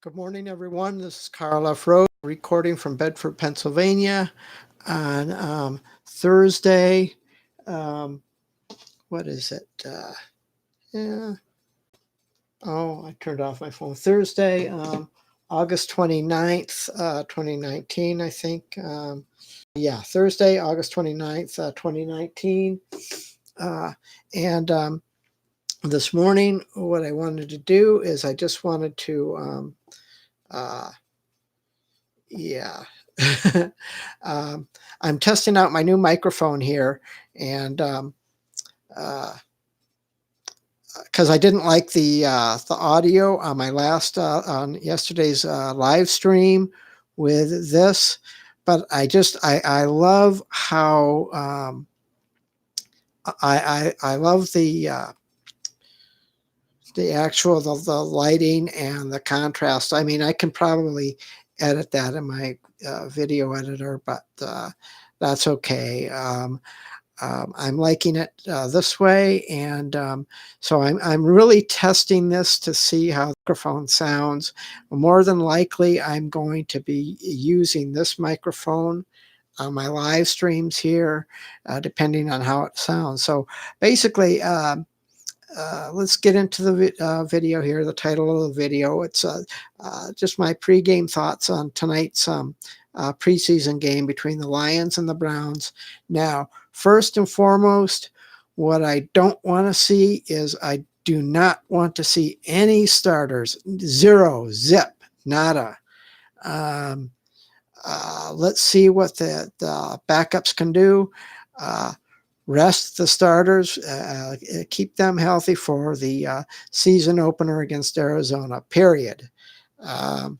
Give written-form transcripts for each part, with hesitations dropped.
Good morning, everyone. This is Karl F. Rose, recording from Bedford, Pennsylvania on Thursday. Um, what is it? Yeah. Oh, I turned off my phone. Thursday, August 29th, 2019, I think. Thursday, August 29th, 2019. And this morning, what I wanted to do is I just wanted to uh, yeah. I'm testing out my new microphone here, and because I didn't like the audio on my last on yesterday's live stream with this, but I love how I love the actual the lighting and the contrast. I mean, I can probably edit that in my video editor, but that's okay. I'm liking it this way, and so I'm really testing this to see how the microphone sounds. More than likely, I'm going to be using this microphone on my live streams here, depending on how it sounds. So basically, let's get into the video here. The title of the video, it's just my pregame thoughts on tonight's preseason game between the Lions and the Browns. Now, first and foremost, what I don't want to see is I do not want to see any starters. Zero, zip, nada. Let's see what the backups can do. Rest the starters, keep them healthy for the season opener against Arizona, period. Um,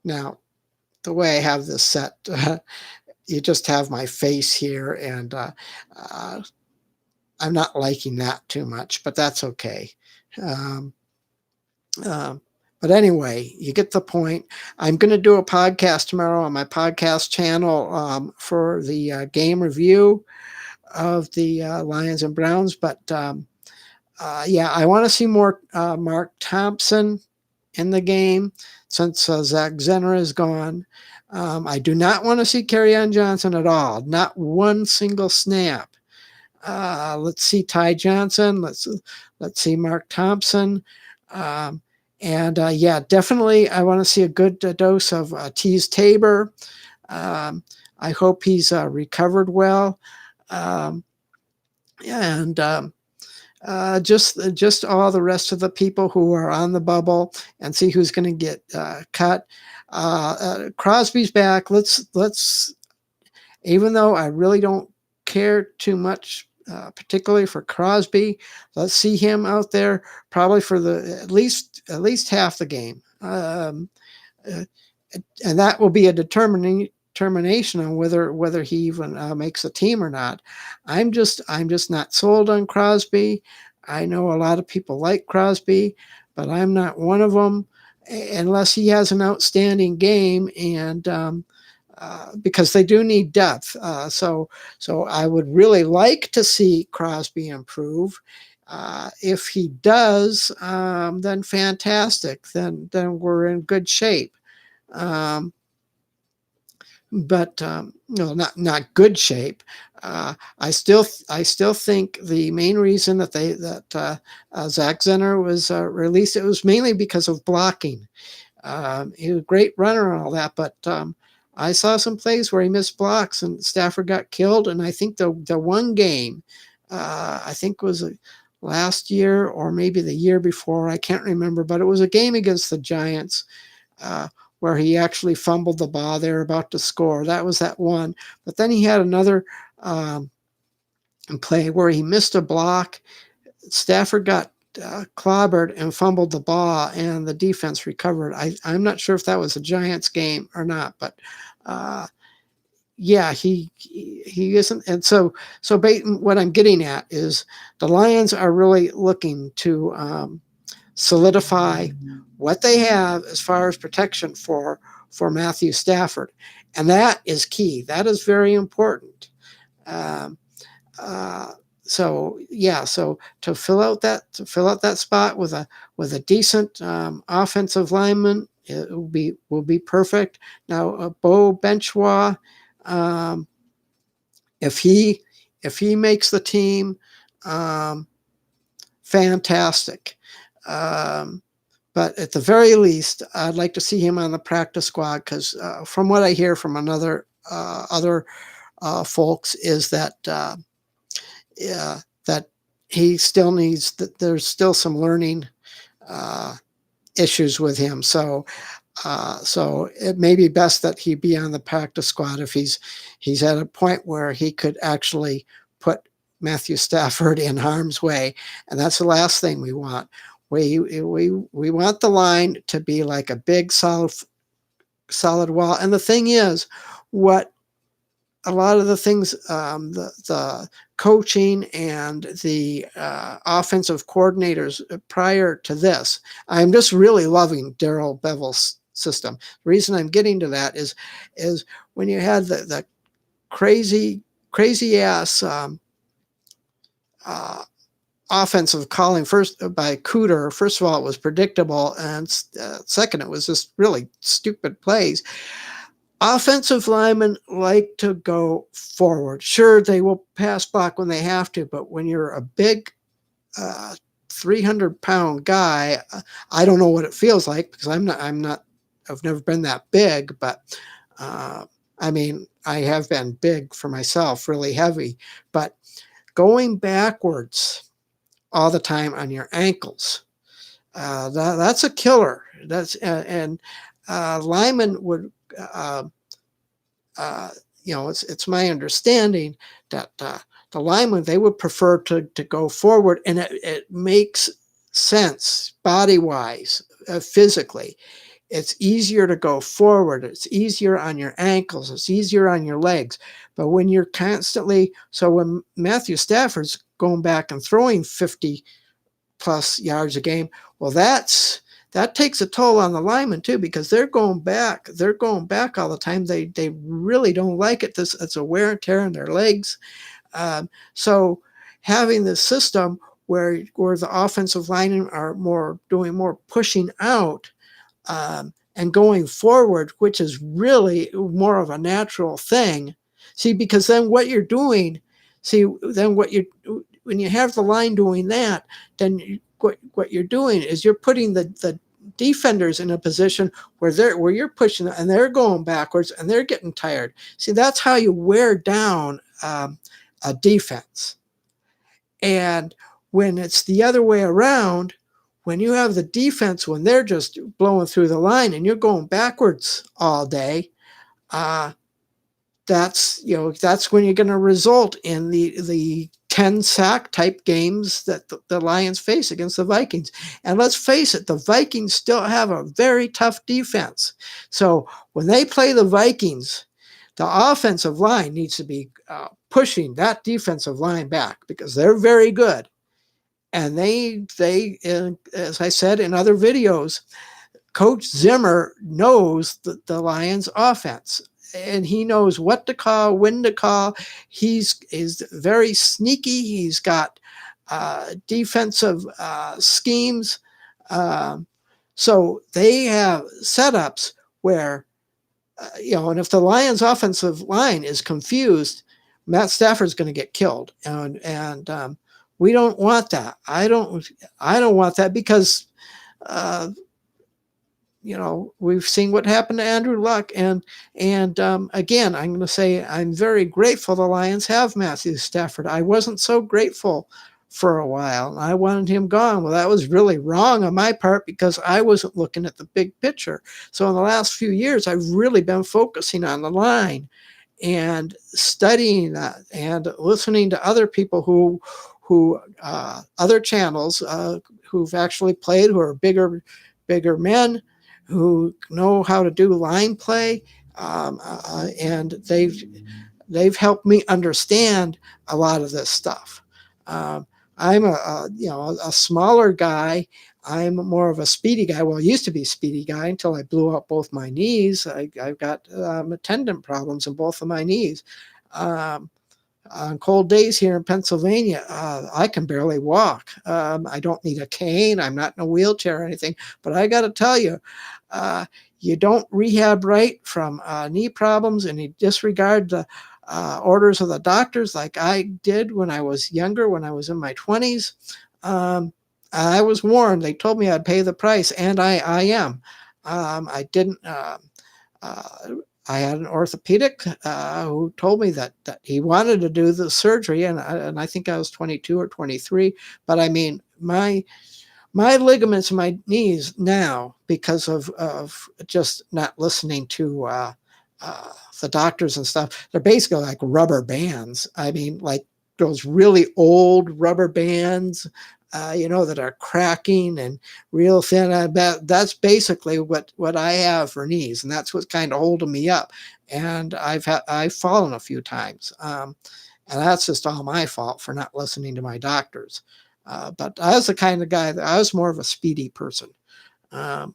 Now, the way I have this set, you just have my face here, and I'm not liking that too much, but that's okay. Um, but anyway, you get the point. I'm going to do a podcast tomorrow on my podcast channel for the game review of the Lions and Browns. But I want to see more Mark Thompson in the game since Zach Zenner is gone. I do not want to see Kerryon Johnson at all. Not one single snap. Let's see Ty Johnson. Let's see Mark Thompson. Definitely I want to see a good dose of Tease Tabor. I hope he's recovered well. Just all the rest of the people who are on the bubble, and see who's going to get cut. Crosby's back. Let's even though I really don't care too much, particularly for Crosby, let's see him out there probably for the at least half the game, and that will be a determination on whether he even makes a team or not. I'm just not sold on Crosby. I know a lot of people like Crosby, but I'm not one of them unless he has an outstanding game, and because they do need depth. So I would really like to see Crosby improve. If he does, then fantastic. Then we're in good shape. But no, not good shape. I still think the main reason that Zach Zenner was released, it was mainly because of blocking. He was a great runner and all that, but I saw some plays where he missed blocks and Stafford got killed. And I think the one game, I think was last year or maybe the year before, I can't remember, but it was a game against the Giants. Where he actually fumbled the ball. They were about to score. That was that one. But then he had another play where he missed a block. Stafford got clobbered and fumbled the ball, and the defense recovered. I'm not sure if that was a Giants game or not, but he isn't. And so what I'm getting at is the Lions are really looking to solidify what they have as far as protection for Matthew Stafford, and that is key. That is very important. so yeah, so to fill out that spot with a decent offensive lineman, it will be perfect. Now, Bo Benchwa, um, if he makes the team, um, fantastic. Um, but at the very least, I'd like to see him on the practice squad because from what I hear from other folks is that yeah, that he still needs that. There's still some learning uh, issues with him. So it may be best that he be on the practice squad if he's at a point where he could actually put Matthew Stafford in harm's way, and that's the last thing we want. We want the line to be like a big solid wall. And the thing is, what a lot of the things, the coaching and the offensive coordinators prior to this, I'm just really loving Daryl Bevel's system. The reason I'm getting to that is when you had the crazy ass uh, offensive calling first by Cooter. First of all, it was predictable, and second, it was just really stupid plays. Offensive linemen like to go forward. Sure, they will pass block when they have to, but when you're a big 300-pound guy, I don't know what it feels like because I've never been that big, but I mean, I have been big for myself, really heavy, but going backwards all the time on your ankles, that's a killer. And linemen would, uh, uh, it's my understanding that the linemen, they would prefer to go forward, and it makes sense body wise, physically. It's easier to go forward. It's easier on your ankles. It's easier on your legs. But when you're when Matthew Stafford's going back and throwing 50 plus yards a game, well, that takes a toll on the linemen too, because they're going back. They're going back all the time. They really don't like it. It's a wear and tear on their legs. So having this system where the offensive linemen are doing more pushing out, and going forward, which is really more of a natural thing. See, because then what you're doing, when you have the line doing that, then what you're doing is you're putting the defenders in a position where you're pushing and they're going backwards and they're getting tired. See, that's how you wear down a defense. And when it's the other way around, when you have the defense, when they're just blowing through the line and you're going backwards all day, that's when you're going to result in the 10 sack type games that the Lions face against the Vikings. And let's face it, the Vikings still have a very tough defense. So when they play the Vikings, the offensive line needs to be pushing that defensive line back because they're very good. And they, as I said in other videos, Coach Zenner knows the Lions offense, and he knows what to call, when to call. He's very sneaky. He's got defensive schemes. So they have setups where, and if the Lions offensive line is confused, Matt Stafford's going to get killed. And we don't want that. I don't want that because, we've seen what happened to Andrew Luck. And again, I'm going to say I'm very grateful the Lions have Matthew Stafford. I wasn't so grateful for a while. I wanted him gone. Well, that was really wrong on my part because I wasn't looking at the big picture. So in the last few years, I've really been focusing on the line and studying that and listening to other people who other channels who've actually played, who are bigger men, who know how to do line play, and they've helped me understand a lot of this stuff. I'm a smaller guy. I'm more of a speedy guy. Well, I used to be a speedy guy until I blew out both my knees. I've got tendon problems in both of my knees. On cold days here in Pennsylvania, I can barely walk. I don't need a cane. I'm not in a wheelchair or anything. But I got to tell you, uh, you don't rehab right from knee problems and you disregard the orders of the doctors like I did when I was younger, when I was in my 20s. Um, I was warned. They told me I'd pay the price, and I am. I didn't. Uh, I had an orthopedic who told me that he wanted to do the surgery, and I think I was 22 or 23. But I mean, my ligaments in my knees now, because of just not listening to uh, the doctors and stuff, they're basically like rubber bands. I mean, like those really old rubber bands, that are cracking and real thin. I bet that's basically what I have for knees, and that's what's kind of holding me up. And I've fallen a few times, and that's just all my fault for not listening to my doctors. But I was the kind of guy that I was more of a speedy person. Um,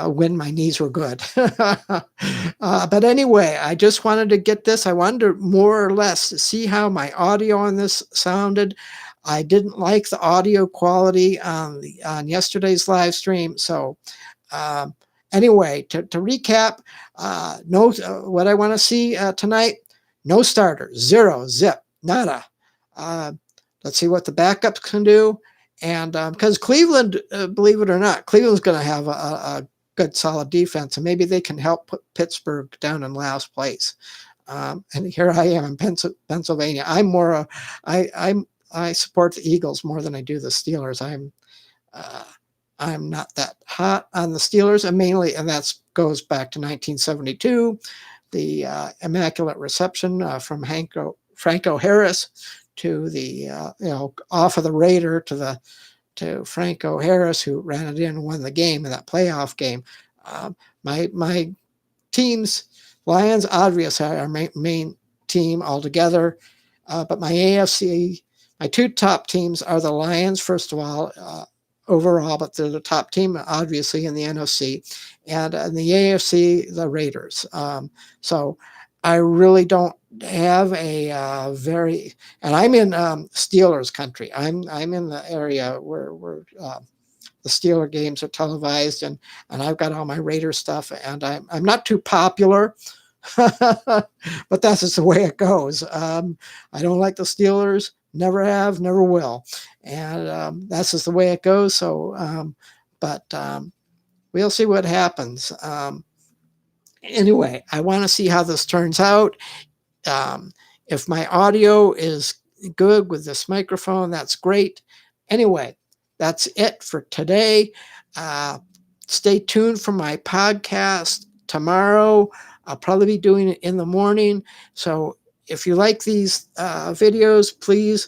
when my knees were good. But anyway, I just wanted to get this. I wanted to more or less see how my audio on this sounded. I didn't like the audio quality on yesterday's live stream. So um, anyway, to recap, no, what I want to see tonight, no starters, zero, zip, nada. Uh, let's see what the backups can do. And because Cleveland, believe it or not, Cleveland's going to have a good, solid defense, and maybe they can help put Pittsburgh down in last place. And here I am in Pennsylvania. I support the Eagles more than I do the Steelers. Uh, I'm not that hot on the Steelers, and that goes back to 1972, the immaculate reception from Franco Harris to the off of the Raider to Franco Harris, who ran it in and won the game in that playoff game. My teams, Lions, obviously our main team altogether, but my AFC, my two top teams are the Lions, first of all, overall, but they're the top team, obviously, in the NFC, and in the AFC, the Raiders. So I really don't have a and I'm in Steelers country. I'm in the area where the Steeler games are televised, and I've got all my Raider stuff, and I'm not too popular, but that's just the way it goes. I don't like the Steelers, never have, never will, and that's just the way it goes. So, but we'll see what happens. Anyway, I want to see how this turns out. Um, if my audio is good with this microphone, that's great. Anyway, that's it for today. Stay tuned for my podcast tomorrow. I'll probably be doing it in the morning. So if you like these videos, please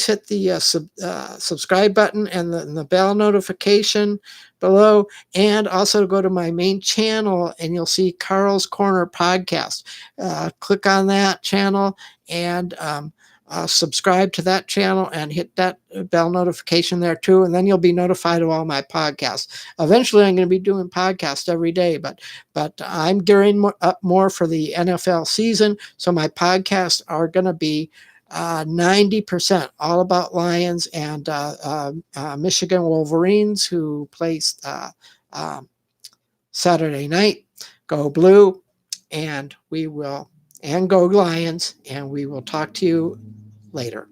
hit the subscribe button and the bell notification below, and also go to my main channel and you'll see Karl's Corner podcast. Click on that channel and subscribe to that channel and hit that bell notification there too, and then you'll be notified of all my podcasts. Eventually I'm going to be doing podcasts every day, but I'm gearing up more for the NFL season, so my podcasts are going to be 90% all about Lions and Michigan Wolverines, who plays Saturday night. Go Blue, and go Lions, and we will talk to you later.